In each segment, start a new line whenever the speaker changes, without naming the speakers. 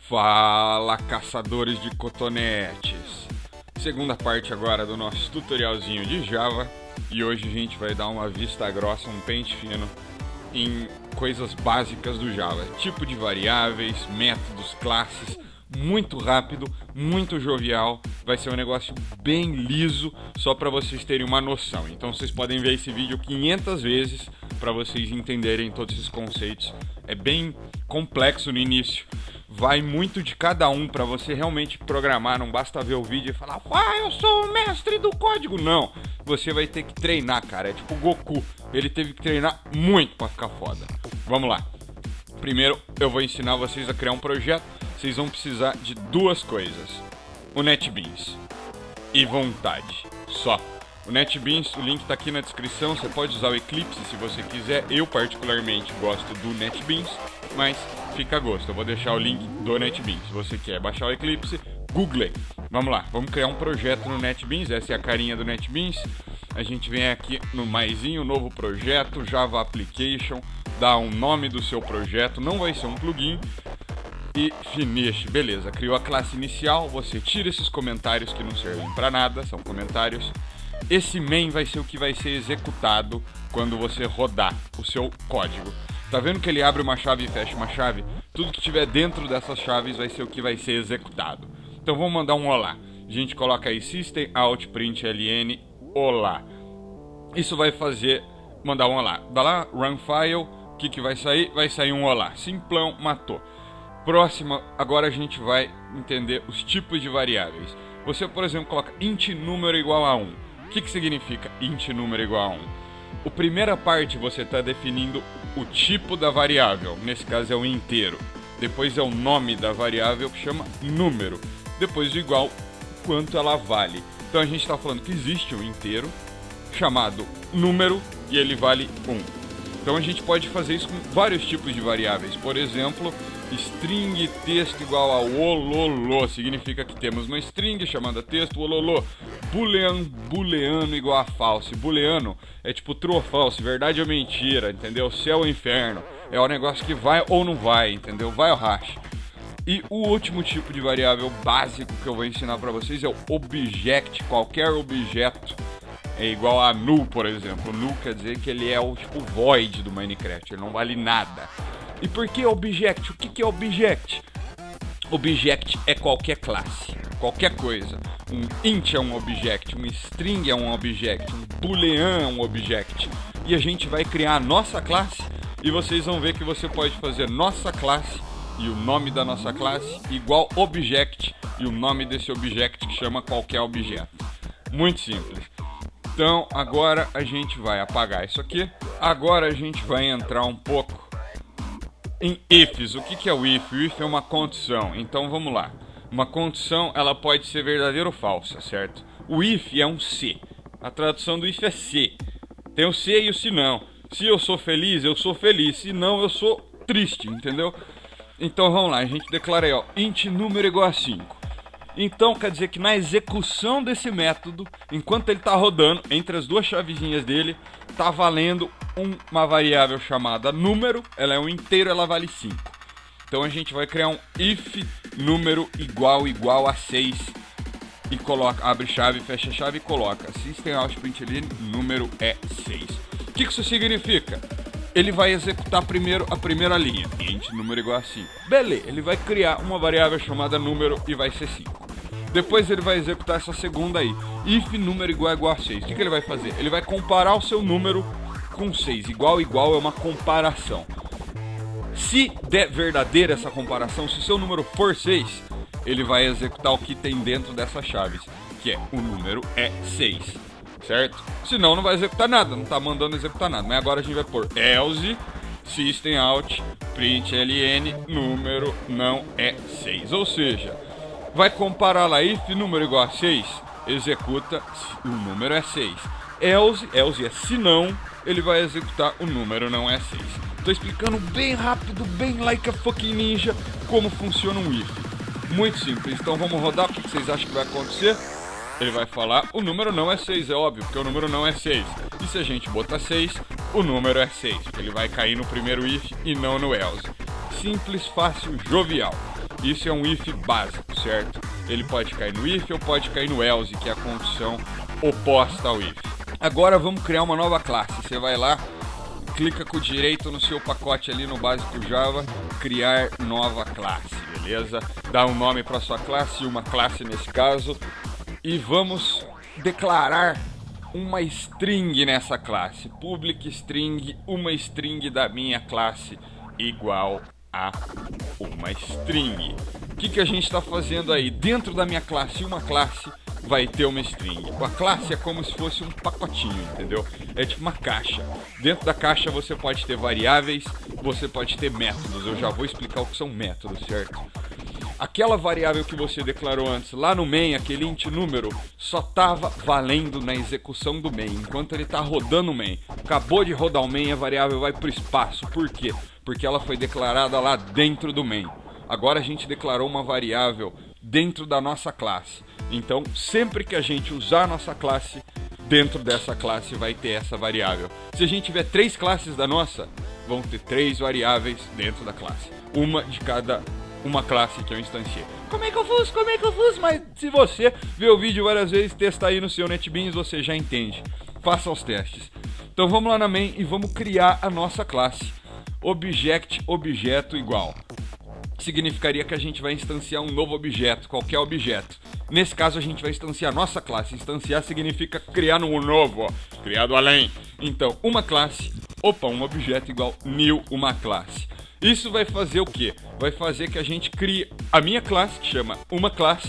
Fala, caçadores de cotonetes! Segunda parte agora do nosso tutorialzinho de Java. E hoje a gente vai dar uma vista grossa, um pente fino em coisas básicas do Java. Tipo de variáveis, métodos, classes, muito rápido, muito jovial. Vai ser um negócio bem liso, só para vocês terem uma noção. Então vocês podem ver esse vídeo 500 vezes para vocês entenderem todos esses conceitos. É bem complexo no início. Vai muito de cada um para você realmente programar. Não basta ver o vídeo e falar, eu sou o mestre do código. Não, você vai ter que treinar, cara. É tipo o Goku, ele teve que treinar muito para ficar foda. Vamos lá. Primeiro eu vou ensinar vocês a criar um projeto. Vocês vão precisar de duas coisas: o NetBeans e vontade, só. O NetBeans, o link está aqui na descrição. Você pode usar o Eclipse se você quiser. Eu particularmente gosto do NetBeans, mas fica a gosto. Eu vou deixar o link do NetBeans. Se você quer baixar o Eclipse, google. Vamos lá, vamos criar um projeto no NetBeans. Essa é a carinha do NetBeans. A gente vem aqui no maisinho, novo projeto, Java Application, dá um nome do seu projeto, não vai ser um plugin. E finish, beleza, criou a classe inicial. Você tira esses comentários que não servem para nada, são comentários. Esse main vai ser o que vai ser executado quando você rodar o seu código. Tá vendo que ele abre uma chave e fecha uma chave? Tudo que tiver dentro dessas chaves vai ser o que vai ser executado. Então vamos mandar um olá. A gente coloca aí system out println olá. Isso vai fazer mandar um olá. Dá lá, run file, o que vai sair? Vai sair um olá. Simplão, matou. Próxima, agora a gente vai entender os tipos de variáveis. Você, por exemplo, coloca int número igual a 1. O que significa int número igual a 1? A primeira parte você está definindo o tipo da variável, nesse caso é o inteiro. Depois é o nome da variável, que chama número. Depois o igual, quanto ela vale. Então a gente está falando que existe um inteiro chamado número e ele vale 1. Então a gente pode fazer isso com vários tipos de variáveis. Por exemplo, string texto igual a ololô, significa que temos uma string chamada texto ololô. Booleano igual a false. Booleano é tipo true ou false, verdade ou mentira, entendeu? Céu ou inferno. É o negócio que vai ou não vai, entendeu? Vai ou racha. E o último tipo de variável básico que eu vou ensinar para vocês é o object. Qualquer objeto é igual a null, por exemplo. Null quer dizer que ele é o tipo void do Minecraft, ele não vale nada. E por que object? O que é object? Object é qualquer classe, qualquer coisa. Um int é um object, um string é um object, um boolean é um object. E a gente vai criar a nossa classe e vocês vão ver que você pode fazer nossa classe e o nome da nossa classe igual object e o nome desse object que chama qualquer objeto. Muito simples. Então agora a gente vai apagar isso aqui. Agora a gente vai entrar um pouco em ifs. O que é o if? O if é uma condição. Então vamos lá. Uma condição, ela pode ser verdadeira ou falsa, certo? O if é um se. A tradução do if é se. Tem o se e o se não. Se eu sou feliz, eu sou feliz. Se não, eu sou triste, entendeu? Então vamos lá, a gente declara aí, ó, int número igual a 5. Então quer dizer que na execução desse método, enquanto ele está rodando, entre as duas chavezinhas dele, está valendo uma variável chamada número. Ela é um inteiro, ela vale 5. Então a gente vai criar um if número igual a 6 e coloca, abre chave, fecha chave e coloca system out println número é 6. O que isso significa? Ele vai executar primeiro a primeira linha, int número igual a 5. Beleza, ele vai criar uma variável chamada número e vai ser 5. Depois ele vai executar essa segunda aí, if número igual a 6. O que ele vai fazer? Ele vai comparar o seu número com 6. Igual é uma comparação. Se der verdadeira essa comparação, se o seu número for 6, ele vai executar o que tem dentro dessas chaves, que é o número é 6. Certo? Senão não vai executar nada, não tá mandando executar nada. Mas agora a gente vai pôr else system out println número não é 6. Ou seja, vai comparar lá if número igual a 6, executa o número é 6. Else é se não, ele vai executar o número não é 6. Tô explicando bem rápido, bem like a fucking ninja, como funciona um if. Muito simples. Então vamos rodar, o que vocês acham que vai acontecer? Ele vai falar, o número não é 6, é óbvio, porque o número não é 6. E se a gente botar 6, o número é 6, porque ele vai cair no primeiro if e não no else. Simples, fácil, jovial. Isso é um if básico, certo? Ele pode cair no if ou pode cair no else, que é a condição oposta ao if. Agora vamos criar uma nova classe. Você vai lá, clica com o direito no seu pacote ali no básico Java, criar nova classe, beleza? Dá um nome para sua classe, uma classe nesse caso, e vamos declarar uma string nessa classe. Public string, uma string da minha classe igual a uma string. O que a gente está fazendo aí? Dentro da minha classe, uma classe vai ter uma string. A classe é como se fosse um pacotinho, entendeu? É tipo uma caixa. Dentro da caixa você pode ter variáveis, você pode ter métodos. Eu já vou explicar o que são métodos, certo? Aquela variável que você declarou antes, lá no main, aquele int número, só estava valendo na execução do main, enquanto ele está rodando o main. Acabou de rodar o main, a variável vai para o espaço. Por quê? Porque ela foi declarada lá dentro do main. Agora a gente declarou uma variável dentro da nossa classe. Então, sempre que a gente usar a nossa classe, dentro dessa classe vai ter essa variável. Se a gente tiver 3 classes da nossa, vão ter 3 variáveis dentro da classe. Uma de cada uma classe que eu instanciei. Como é que eu fiz? Mas se você ver o vídeo várias vezes, testa aí no seu NetBeans, você já entende. Faça os testes. Então vamos lá na main e vamos criar a nossa classe. Object, objeto igual. Significaria que a gente vai instanciar um novo objeto, qualquer objeto. Nesse caso a gente vai instanciar a nossa classe. Instanciar significa criar um novo, ó, criado além. Então, uma classe, um objeto igual new, uma classe. Isso vai fazer o quê? Vai fazer que a gente crie a minha classe, que chama uma classe.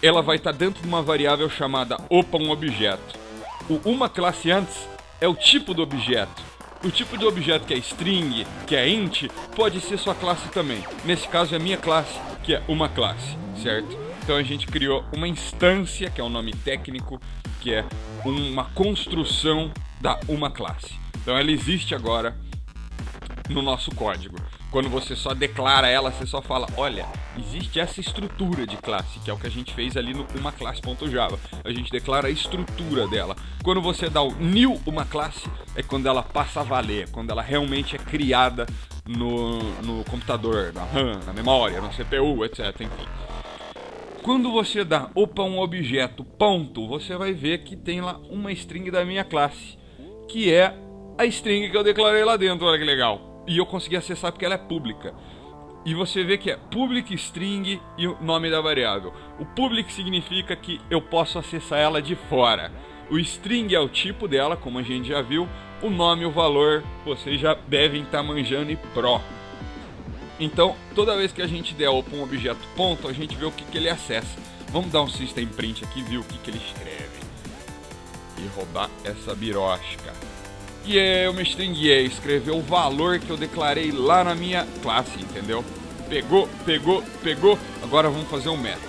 Ela vai estar dentro de uma variável chamada um objeto. O uma classe antes é o tipo do objeto. O tipo de objeto que é string, que é int, pode ser sua classe também. Nesse caso é a minha classe, que é uma classe, certo? Então a gente criou uma instância, que é um nome técnico, que é uma construção da uma classe. Então ela existe agora no nosso código. Quando você só declara ela, você só fala, olha, existe essa estrutura de classe, que é o que a gente fez ali no umaclasse.java. A gente declara a estrutura dela. Quando você dá o new uma classe, é quando ela passa a valer, quando ela realmente é criada no computador, na RAM, na memória, no CPU, etc. Enfim. Quando você dá um objeto ponto, você vai ver que tem lá uma string da minha classe, que é a string que eu declarei lá dentro, olha que legal. E eu consegui acessar porque ela é pública. E você vê que é public string e o nome da variável. O public significa que eu posso acessar ela de fora. O string é o tipo dela, como a gente já viu. O nome e o valor vocês já devem estar manjando e pro. Então, toda vez que a gente der um objeto ponto, a gente vê o que ele acessa. Vamos dar um system print aqui e ver o que ele escreve. E roubar essa birosca. E eu me stringuei, escreveu o valor que eu declarei lá na minha classe, entendeu? Pegou. Agora vamos fazer um método.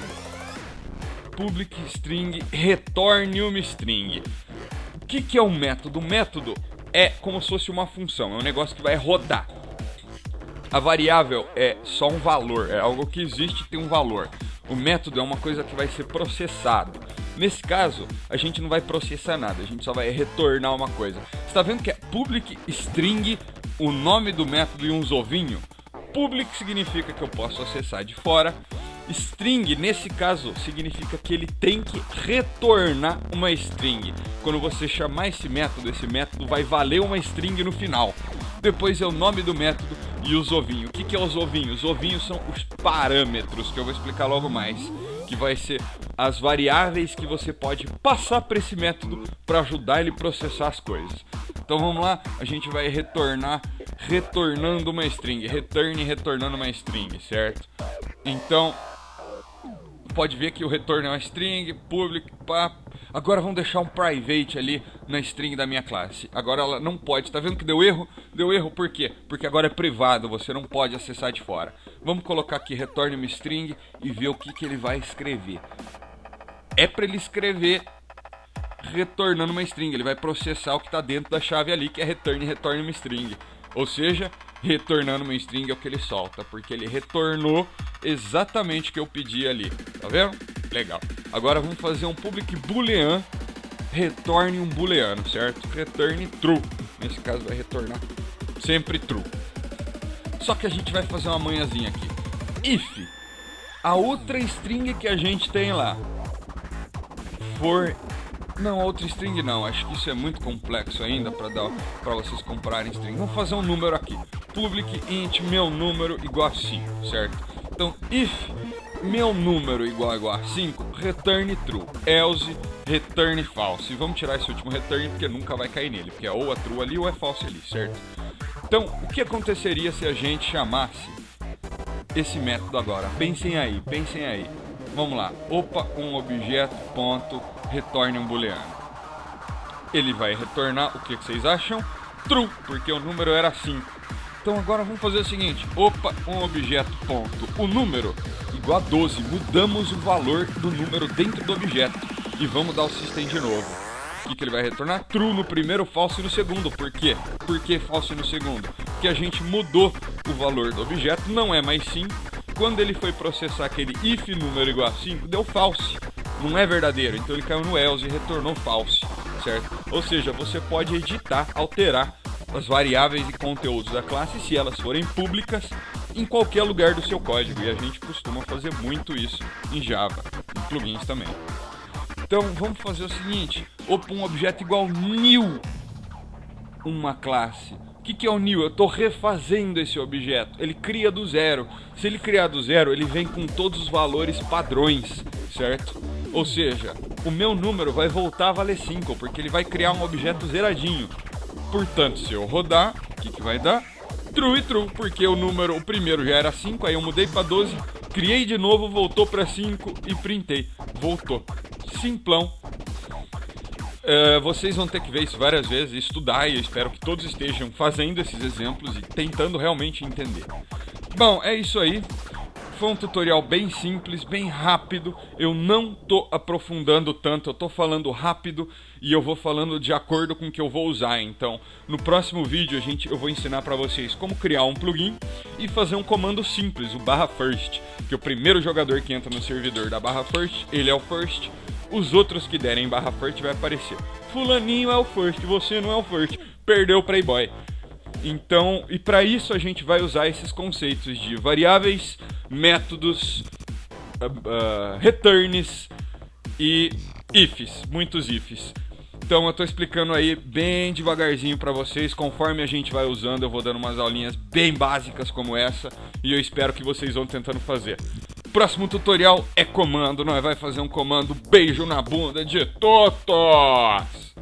Public string retorne uma string. O que é um método? O método é como se fosse uma função, é um negócio que vai rodar. A variável é só um valor, é algo que existe e tem um valor. O método é uma coisa que vai ser processado. Nesse caso, a gente não vai processar nada, a gente só vai retornar uma coisa. Você está vendo que é public string, o nome do método e uns ovinhos? Public significa que eu posso acessar de fora. String, nesse caso, significa que ele tem que retornar uma string. Quando você chamar esse método vai valer uma string no final. Depois é o nome do método e os ovinhos. O que é os ovinhos? Os ovinhos são os parâmetros, que eu vou explicar logo mais. Que vai ser as variáveis que você pode passar para esse método para ajudar ele a processar as coisas. Então vamos lá, a gente vai retornando uma string. Retornando uma string, certo? Então, pode ver que o retorno é uma string, public, pá. Agora vamos deixar um private ali na string da minha classe. Agora ela não pode, tá vendo que deu erro? Deu erro por quê? Porque agora é privado, você não pode acessar de fora. Vamos colocar aqui retorne uma string e ver o que ele vai escrever. É para ele escrever retornando uma string, ele vai processar o que está dentro da chave ali, que é retorne uma string. Ou seja, retornando uma string é o que ele solta, porque ele retornou exatamente o que eu pedi ali. Tá vendo? Legal. Agora vamos fazer um public boolean, retorne um booleano, certo? Returne true. Nesse caso vai retornar sempre true. Só que a gente vai fazer uma manhãzinha aqui. If a outra string que a gente tem lá não, outra string não, acho que isso é muito complexo ainda para vocês comprarem string. Vamos fazer um número aqui, public int meu número igual a 5, certo? Então if meu número igual a 5, return true, else return false. E vamos tirar esse último return porque nunca vai cair nele, porque é ou é true ali ou é false ali, certo? Então o que aconteceria se a gente chamasse esse método agora? Pensem aí. Vamos lá, opa, um objeto ponto retorne um booleano. Ele vai retornar o que vocês acham? True, porque o número era 5. Então agora vamos fazer o seguinte, opa, um objeto ponto o número igual a 12. Mudamos o valor do número dentro do objeto e vamos dar o system de novo. O que ele vai retornar? True no primeiro, false no segundo. Por quê? Por que false no segundo? Porque a gente mudou o valor do objeto, não é mais 5. Quando ele foi processar aquele if número igual a 5, deu false. Não é verdadeiro, então ele caiu no else e retornou false, certo? Ou seja, você pode editar, alterar as variáveis e conteúdos da classe se elas forem públicas em qualquer lugar do seu código. E a gente costuma fazer muito isso em Java, em plugins também. Então vamos fazer o seguinte, opa, um objeto igual new uma classe. O que é o new? Eu estou refazendo esse objeto. Ele cria do zero. Se ele criar do zero, ele vem com todos os valores padrões, certo? Ou seja, o meu número vai voltar a valer 5, porque ele vai criar um objeto zeradinho. Portanto, se eu rodar, o que vai dar? True e true, porque o primeiro já era 5, aí eu mudei para 12, criei de novo, voltou para 5 e printei. Voltou. Simplão. Vocês vão ter que ver isso várias vezes, estudar, e eu espero que todos estejam fazendo esses exemplos e tentando realmente entender. Bom, é isso aí. Foi um tutorial bem simples, bem rápido. Eu não tô aprofundando tanto, eu tô falando rápido e eu vou falando de acordo com o que eu vou usar. Então, no próximo vídeo eu vou ensinar para vocês como criar um plugin e fazer um comando simples, o /first, que o primeiro jogador que entra no servidor da /first, ele é o first. Os outros que derem /first vai aparecer. Fulaninho é o first, você não é o first. Perdeu o Playboy. Então, e para isso a gente vai usar esses conceitos de variáveis, métodos, returns e ifs, muitos ifs. Então eu tô explicando aí bem devagarzinho para vocês, conforme a gente vai usando, eu vou dando umas aulinhas bem básicas como essa, e eu espero que vocês vão tentando fazer. Próximo tutorial é comando, nós vai fazer um comando beijo na bunda de todos!